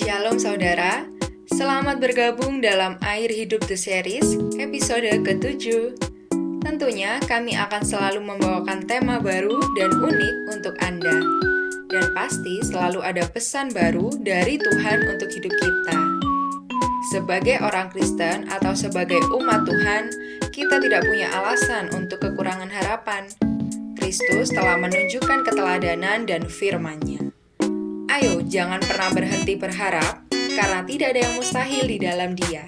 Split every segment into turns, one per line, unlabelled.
Shalom saudara, selamat bergabung dalam Air Hidup The Series, episode ke-7. Tentunya kami akan selalu membawakan tema baru dan unik untuk Anda. Dan pasti selalu ada pesan baru dari Tuhan untuk hidup kita. Sebagai orang Kristen atau sebagai umat Tuhan, kita tidak punya alasan untuk kekurangan harapan. Kristus telah menunjukkan keteladanan dan firman-Nya. Ayo, jangan pernah berhenti berharap, karena tidak ada yang mustahil di dalam Dia.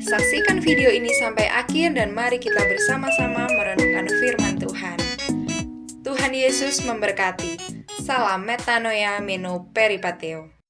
Saksikan video ini sampai akhir dan mari kita bersama-sama merenungkan firman Tuhan. Tuhan Yesus memberkati. Salam metanoia meno peripateo.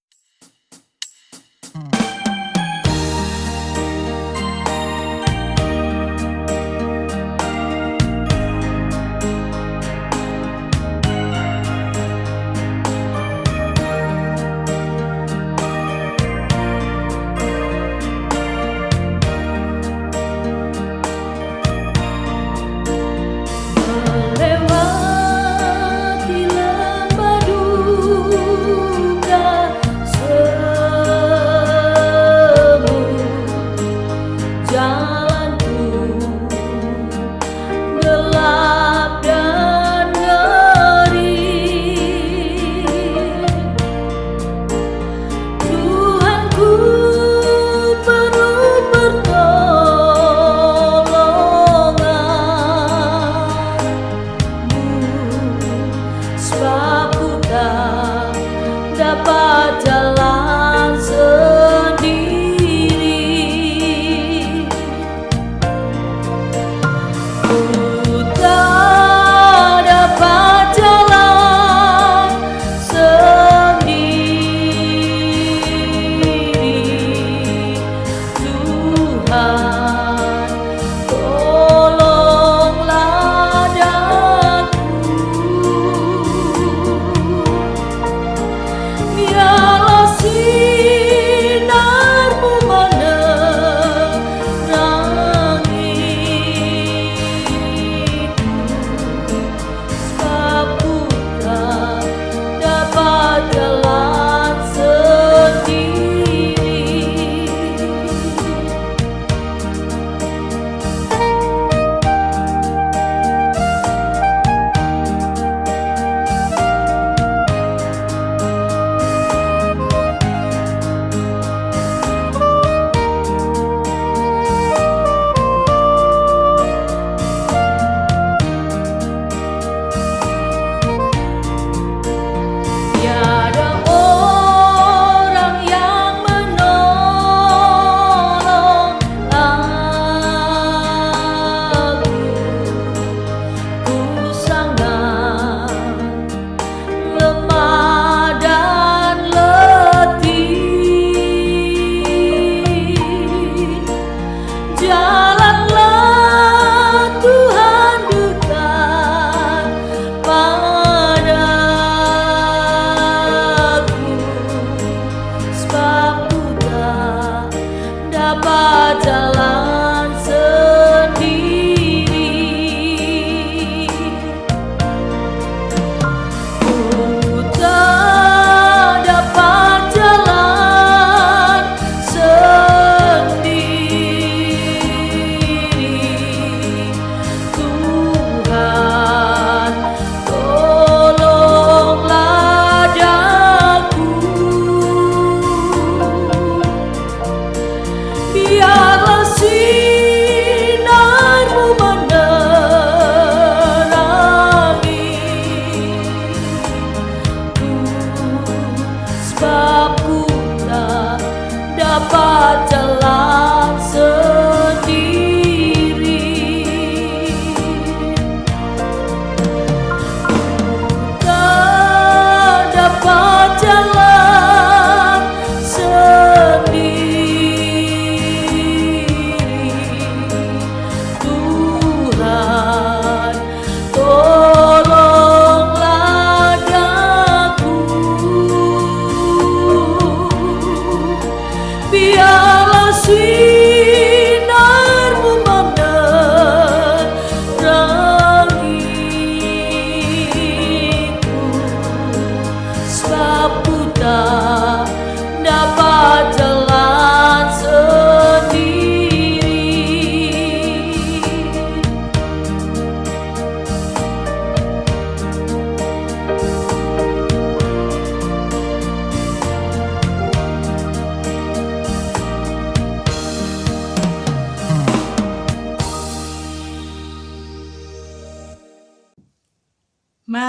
dapat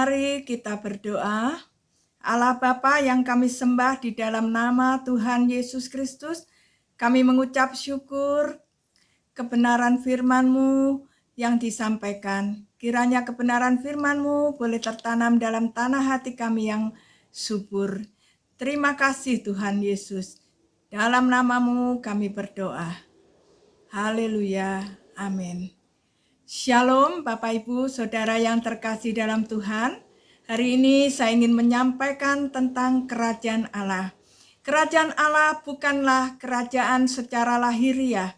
Mari kita berdoa. Allah Bapa yang kami sembah di dalam nama Tuhan Yesus Kristus, kami mengucap syukur kebenaran firman-Mu yang disampaikan. Kiranya kebenaran firman-Mu boleh tertanam dalam tanah hati kami yang subur. Terima kasih Tuhan Yesus. Dalam nama-Mu kami berdoa. Haleluya. Amin. Shalom Bapak Ibu Saudara yang terkasih dalam Tuhan. Hari ini saya ingin menyampaikan tentang kerajaan Allah. Kerajaan Allah bukanlah kerajaan secara lahiriah,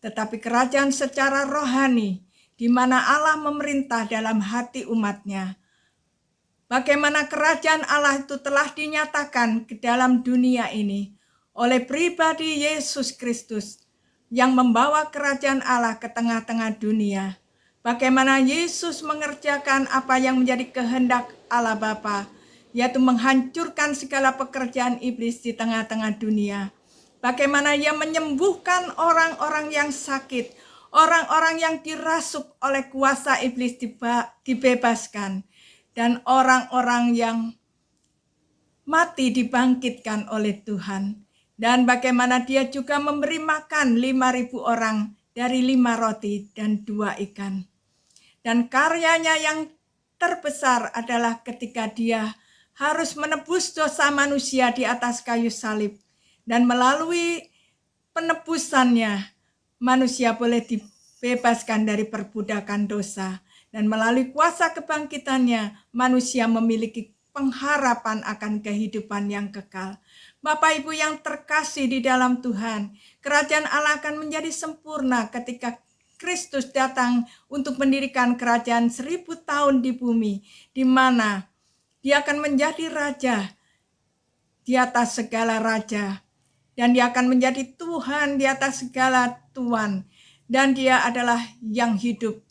tetapi kerajaan secara rohani, di mana Allah memerintah dalam hati umat-Nya. Bagaimana kerajaan Allah itu telah dinyatakan ke dalam dunia ini oleh pribadi Yesus Kristus yang membawa kerajaan Allah ke tengah-tengah dunia. Bagaimana Yesus mengerjakan apa yang menjadi kehendak Allah Bapa, yaitu menghancurkan segala pekerjaan iblis di tengah-tengah dunia. Bagaimana Ia menyembuhkan orang-orang yang sakit, orang-orang yang dirasuk oleh kuasa iblis dibebaskan, dan orang-orang yang mati dibangkitkan oleh Tuhan. Dan bagaimana Dia juga memberi makan 5.000 orang dari 5 roti dan 2 ikan. Dan karyanya yang terbesar adalah ketika Dia harus menebus dosa manusia di atas kayu salib. Dan melalui penebusannya, manusia boleh dibebaskan dari perbudakan dosa. Dan melalui kuasa kebangkitannya, manusia memiliki pengharapan akan kehidupan yang kekal. Bapak Ibu yang terkasih di dalam Tuhan, kerajaan Allah akan menjadi sempurna ketika Kristus datang untuk mendirikan kerajaan 1000 tahun di bumi, di mana Dia akan menjadi raja di atas segala raja, dan Dia akan menjadi Tuhan di atas segala tuan, dan Dia adalah yang hidup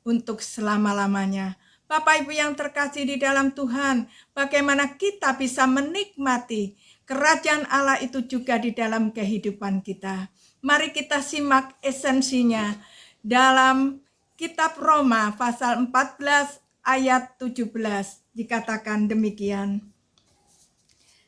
untuk selama-lamanya. Bapak Ibu yang terkasih di dalam Tuhan, bagaimana kita bisa menikmati kerajaan Allah itu juga di dalam kehidupan kita. Mari kita simak esensinya dalam kitab Roma pasal 14 ayat 17. Dikatakan demikian.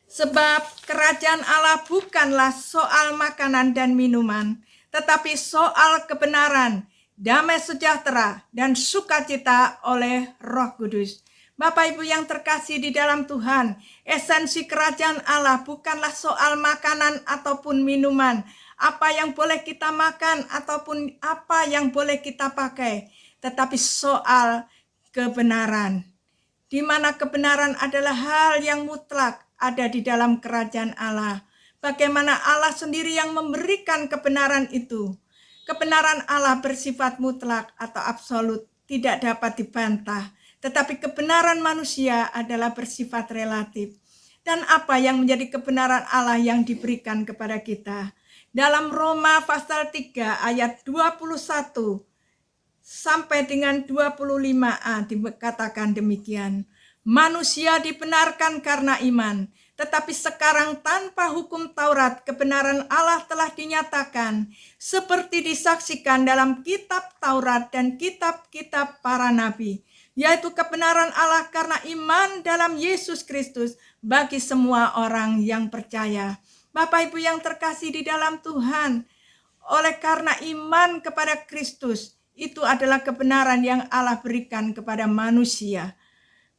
Sebab kerajaan Allah bukanlah soal makanan dan minuman, tetapi soal kebenaran, damai sejahtera, dan sukacita oleh Roh Kudus. Bapak Ibu yang terkasih di dalam Tuhan, esensi kerajaan Allah bukanlah soal makanan ataupun minuman, apa yang boleh kita makan ataupun apa yang boleh kita pakai, tetapi soal kebenaran, di mana kebenaran adalah hal yang mutlak ada di dalam kerajaan Allah. Bagaimana Allah sendiri yang memberikan kebenaran itu. Kebenaran Allah bersifat mutlak atau absolut, tidak dapat dibantah. Tetapi kebenaran manusia adalah bersifat relatif. Dan apa yang menjadi kebenaran Allah yang diberikan kepada kita? Dalam Roma pasal 3 ayat 21 sampai dengan 25a dikatakan demikian. Manusia dibenarkan karena iman, tetapi sekarang tanpa hukum Taurat kebenaran Allah telah dinyatakan, seperti disaksikan dalam kitab Taurat dan kitab-kitab para nabi, yaitu kebenaran Allah karena iman dalam Yesus Kristus bagi semua orang yang percaya. Bapak Ibu yang terkasih di dalam Tuhan, oleh karena iman kepada Kristus, itu adalah kebenaran yang Allah berikan kepada manusia.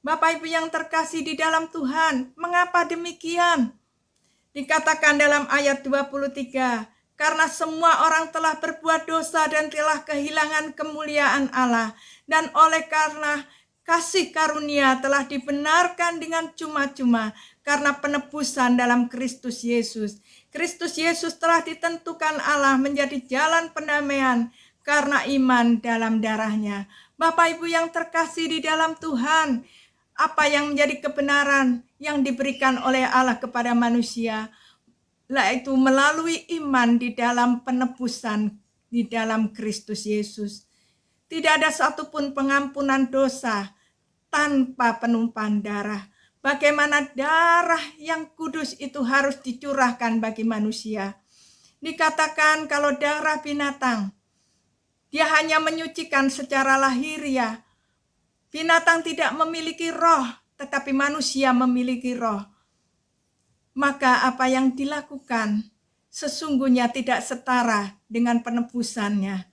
Bapak Ibu yang terkasih di dalam Tuhan, mengapa demikian? Dikatakan dalam ayat 23, karena semua orang telah berbuat dosa dan telah kehilangan kemuliaan Allah, dan oleh karena kasih karunia telah dibenarkan dengan cuma-cuma karena penebusan dalam Kristus Yesus. Kristus Yesus telah ditentukan Allah menjadi jalan pendamaian karena iman dalam darahnya. Bapak Ibu yang terkasih di dalam Tuhan, apa yang menjadi kebenaran yang diberikan oleh Allah kepada manusia, yaitu melalui iman di dalam penebusan di dalam Kristus Yesus. Tidak ada satupun pengampunan dosa tanpa penumpahan darah. Bagaimana darah yang kudus itu harus dicurahkan bagi manusia. Dikatakan kalau darah binatang, dia hanya menyucikan secara lahiriah, Binatang tidak memiliki roh, tetapi manusia memiliki roh. Maka apa yang dilakukan sesungguhnya tidak setara dengan penebusannya.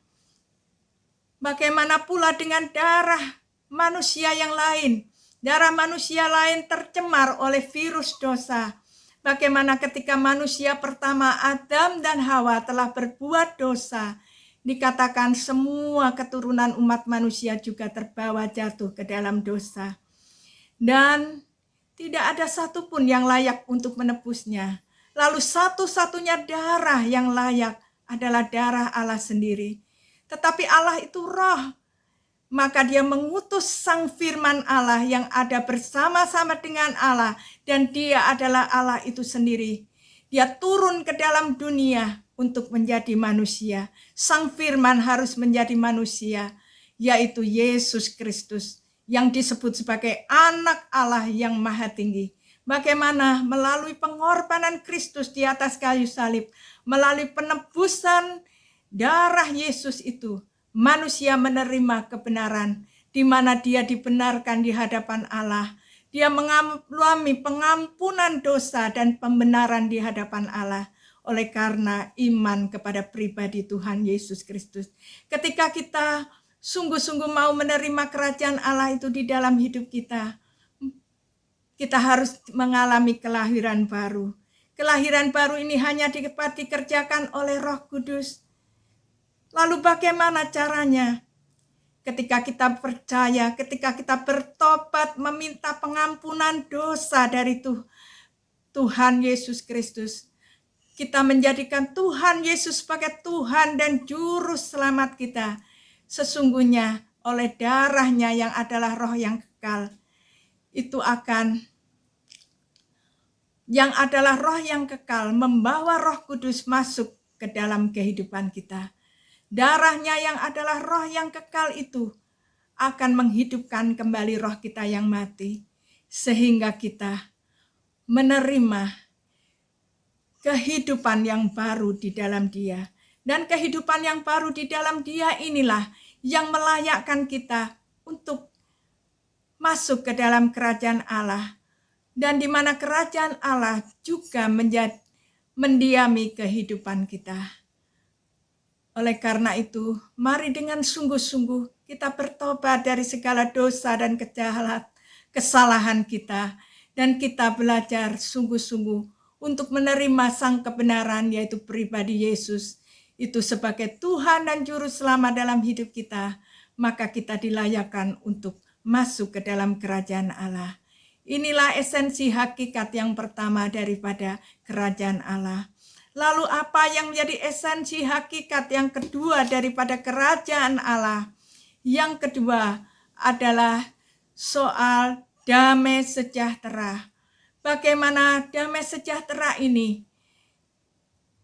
Bagaimana pula dengan darah manusia yang lain? Darah manusia lain tercemar oleh virus dosa. Bagaimana ketika manusia pertama Adam dan Hawa telah berbuat dosa, dikatakan semua keturunan umat manusia juga terbawa jatuh ke dalam dosa. Dan tidak ada satupun yang layak untuk menebusnya. Lalu satu-satunya darah yang layak adalah darah Allah sendiri. Tetapi Allah itu roh, maka dia mengutus sang firman Allah yang ada bersama-sama dengan Allah, dan dia adalah Allah itu sendiri. Dia turun ke dalam dunia untuk menjadi manusia. Sang firman harus menjadi manusia, yaitu Yesus Kristus, yang disebut sebagai anak Allah yang maha tinggi. Bagaimana melalui pengorbanan Kristus di atas kayu salib, melalui penebusan darah Yesus itu, manusia menerima kebenaran, di mana dia dibenarkan di hadapan Allah. Dia mengalami pengampunan dosa dan pembenaran di hadapan Allah oleh karena iman kepada pribadi Tuhan Yesus Kristus. Ketika kita sungguh-sungguh mau menerima kerajaan Allah itu di dalam hidup kita, kita harus mengalami kelahiran baru. Kelahiran baru ini hanya dapat dikerjakan oleh Roh Kudus. Lalu bagaimana caranya? Ketika kita percaya, ketika kita bertobat, meminta pengampunan dosa dari Tuhan Yesus Kristus, kita menjadikan Tuhan Yesus sebagai Tuhan dan Juru Selamat kita. Sesungguhnya oleh darahnya yang adalah roh yang kekal, itu yang adalah roh yang kekal, membawa Roh Kudus masuk ke dalam kehidupan kita. Darahnya yang adalah roh yang kekal itu akan menghidupkan kembali roh kita yang mati, sehingga kita menerima kehidupan yang baru di dalam Dia. Dan kehidupan yang baru di dalam Dia inilah yang melayakkan kita untuk masuk ke dalam kerajaan Allah, dan di mana kerajaan Allah juga mendiami kehidupan kita. Oleh karena itu, mari dengan sungguh-sungguh kita bertobat dari segala dosa dan kesalahan kita, dan kita belajar sungguh-sungguh untuk menerima sang kebenaran, yaitu pribadi Yesus itu sebagai Tuhan dan Juru Selamat dalam hidup kita. Maka kita dilayakkan untuk masuk ke dalam kerajaan Allah. Inilah esensi hakikat yang pertama daripada kerajaan Allah. Lalu apa yang menjadi esensi hakikat yang kedua daripada kerajaan Allah? Yang kedua adalah soal damai sejahtera. Bagaimana damai sejahtera ini?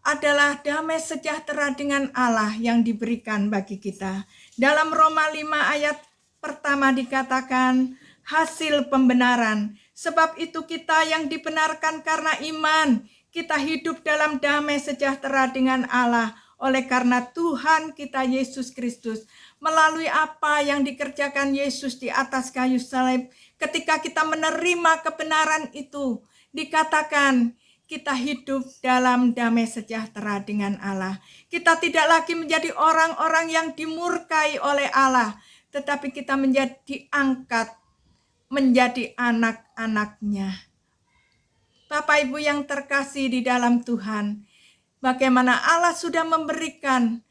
Adalah damai sejahtera dengan Allah yang diberikan bagi kita. Dalam Roma 5 ayat pertama dikatakan hasil pembenaran. Sebab itu kita yang dibenarkan karena iman, kita hidup dalam damai sejahtera dengan Allah oleh karena Tuhan kita Yesus Kristus. Melalui apa yang dikerjakan Yesus di atas kayu salib, ketika kita menerima kebenaran itu, dikatakan kita hidup dalam damai sejahtera dengan Allah. Kita tidak lagi menjadi orang-orang yang dimurkai oleh Allah, tetapi kita diangkat menjadi anak-anaknya. Bapak Ibu yang terkasih di dalam Tuhan, bagaimana Allah sudah memberikan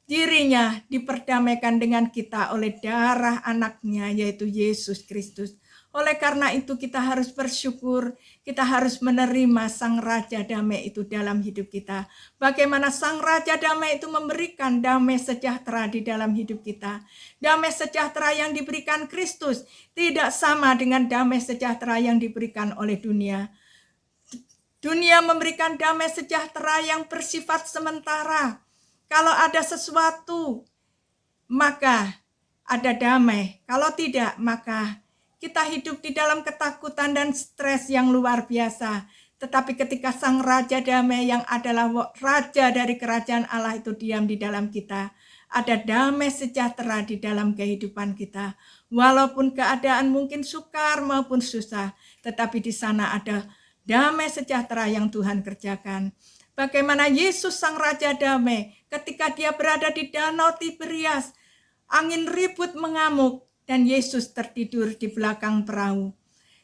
dirinya diperdamaikan dengan kita oleh darah anaknya, yaitu Yesus Kristus. Oleh karena itu kita harus bersyukur, kita harus menerima Sang Raja Damai itu dalam hidup kita. Bagaimana Sang Raja Damai itu memberikan damai sejahtera di dalam hidup kita. Damai sejahtera yang diberikan Kristus tidak sama dengan damai sejahtera yang diberikan oleh dunia. Dunia memberikan damai sejahtera yang bersifat sementara. Kalau ada sesuatu, maka ada damai. Kalau tidak, maka kita hidup di dalam ketakutan dan stres yang luar biasa. Tetapi ketika Sang Raja Damai yang adalah Raja dari kerajaan Allah itu diam di dalam kita, ada damai sejahtera di dalam kehidupan kita. Walaupun keadaan mungkin sukar maupun susah, tetapi di sana ada damai sejahtera yang Tuhan kerjakan. Bagaimana Yesus Sang Raja Damai ketika dia berada di Danau Tiberias, angin ribut mengamuk dan Yesus tertidur di belakang perahu.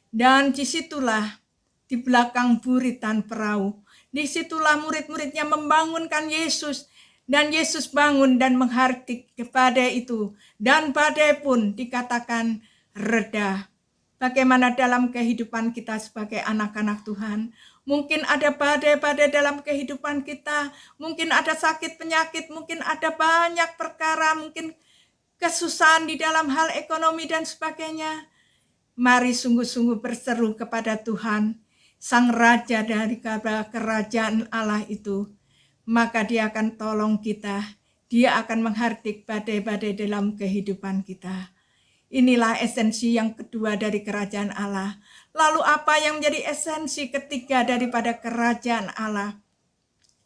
Dan disitulah di belakang buritan perahu, disitulah murid-muridnya membangunkan Yesus. Dan Yesus bangun dan menghardik badai itu. Dan badai pun dikatakan reda. Bagaimana dalam kehidupan kita sebagai anak-anak Tuhan. Mungkin ada badai-badai dalam kehidupan kita. Mungkin ada sakit penyakit. Mungkin ada banyak perkara. Mungkin kesusahan di dalam hal ekonomi dan sebagainya. Mari sungguh-sungguh berseru kepada Tuhan. Sang Raja dari kerajaan Allah itu. Maka dia akan tolong kita. Dia akan menghardik badai-badai dalam kehidupan kita. Inilah esensi yang kedua dari kerajaan Allah. Lalu apa yang menjadi esensi ketiga daripada kerajaan Allah?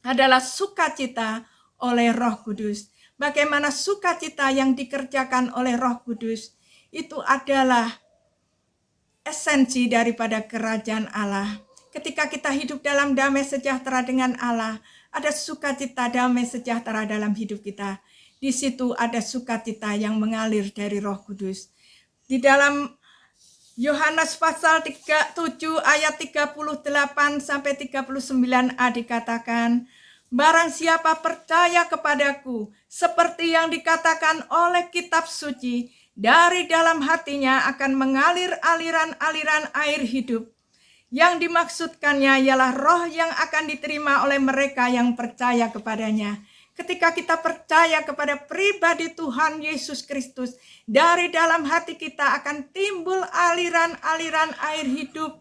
Adalah sukacita oleh Roh Kudus. Bagaimana sukacita yang dikerjakan oleh Roh Kudus? Itu adalah esensi daripada kerajaan Allah. Ketika kita hidup dalam damai sejahtera dengan Allah, ada sukacita damai sejahtera dalam hidup kita. Di situ ada sukacita yang mengalir dari Roh Kudus. Di dalam Yohanes pasal 7 ayat 38 sampai 39a dikatakan, barang siapa percaya kepadaku, seperti yang dikatakan oleh kitab suci, dari dalam hatinya akan mengalir aliran-aliran air hidup. Yang dimaksudkannya ialah roh yang akan diterima oleh mereka yang percaya kepadanya. Ketika kita percaya kepada pribadi Tuhan Yesus Kristus, dari dalam hati kita akan timbul aliran-aliran air hidup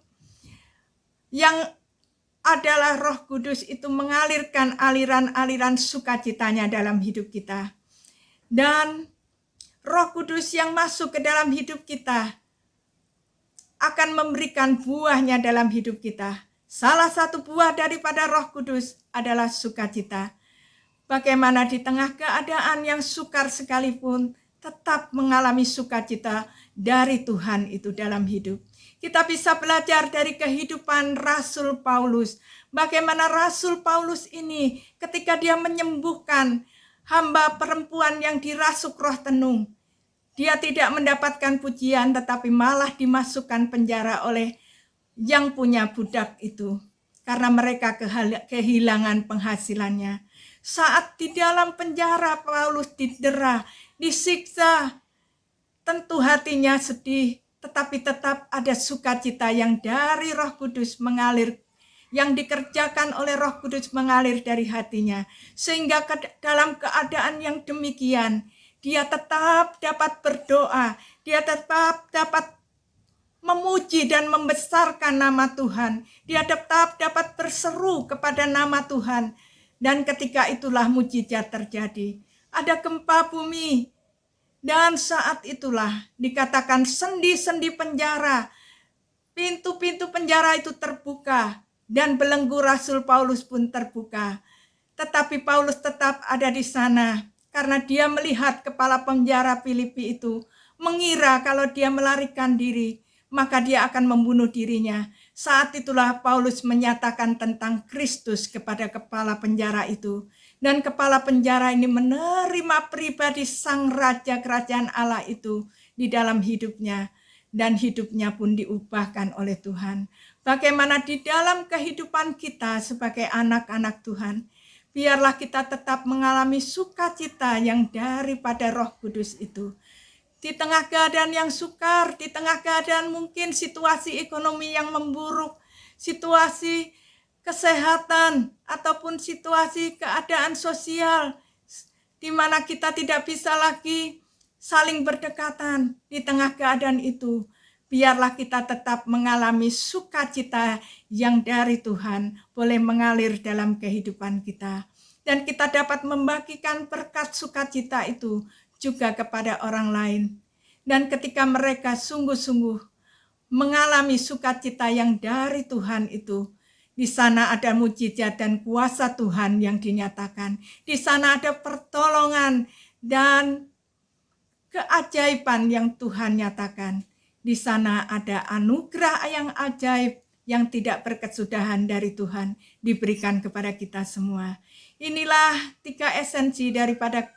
yang adalah Roh Kudus itu mengalirkan aliran-aliran sukacitanya dalam hidup kita. Dan Roh Kudus yang masuk ke dalam hidup kita akan memberikan buahnya dalam hidup kita. Salah satu buah daripada Roh Kudus adalah sukacita. Bagaimana di tengah keadaan yang sukar sekalipun, tetap mengalami sukacita dari Tuhan itu dalam hidup. Kita bisa belajar dari kehidupan Rasul Paulus. Bagaimana Rasul Paulus ini ketika dia menyembuhkan hamba perempuan yang dirasuk roh tenung. Dia tidak mendapatkan pujian tetapi malah dimasukkan penjara oleh yang punya budak itu. Karena mereka kehilangan penghasilannya. Saat di dalam penjara Paulus didera, disiksa, tentu hatinya sedih. Tetapi tetap ada sukacita yang dari Roh Kudus mengalir. Yang dikerjakan oleh Roh Kudus mengalir dari hatinya. Sehingga dalam keadaan yang demikian, dia tetap dapat berdoa, dia tetap dapat memuji dan membesarkan nama Tuhan. Dia tetap dapat berseru kepada nama Tuhan. Dan ketika itulah mujizat terjadi. Ada gempa bumi. Dan saat itulah dikatakan sendi-sendi penjara. Pintu-pintu penjara itu terbuka. Dan belenggu Rasul Paulus pun terbuka. Tetapi Paulus tetap ada di sana. Karena dia melihat kepala penjara Filipi itu mengira kalau dia melarikan diri, maka dia akan membunuh dirinya. Saat itulah Paulus menyatakan tentang Kristus kepada kepala penjara itu. Dan kepala penjara ini menerima pribadi Sang Raja Kerajaan Allah itu di dalam hidupnya. Dan hidupnya pun diubahkan oleh Tuhan. Bagaimana di dalam kehidupan kita sebagai anak-anak Tuhan, biarlah kita tetap mengalami sukacita yang daripada Roh Kudus itu. Di tengah keadaan yang sukar, di tengah keadaan mungkin situasi ekonomi yang memburuk, situasi kesehatan, ataupun situasi keadaan sosial, di mana kita tidak bisa lagi saling berdekatan. Di tengah keadaan itu, biarlah kita tetap mengalami sukacita yang dari Tuhan boleh mengalir dalam kehidupan kita. Dan kita dapat membagikan berkat sukacita itu juga kepada orang lain. Dan ketika mereka sungguh-sungguh mengalami sukacita yang dari Tuhan itu, di sana ada mujizat dan kuasa Tuhan yang dinyatakan. Di sana ada pertolongan dan keajaiban yang Tuhan nyatakan. Di sana ada anugerah yang ajaib yang tidak berkesudahan dari Tuhan diberikan kepada kita semua. Inilah 3 esensi daripada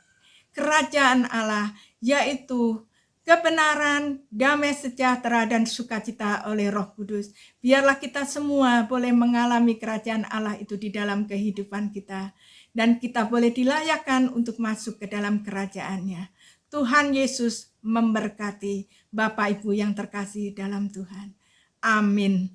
kerajaan Allah, yaitu kebenaran, damai sejahtera, dan sukacita oleh Roh Kudus. Biarlah kita semua boleh mengalami kerajaan Allah itu di dalam kehidupan kita. Dan kita boleh dilayakkan untuk masuk ke dalam kerajaannya. Tuhan Yesus memberkati Bapak Ibu yang terkasih dalam Tuhan. Amin.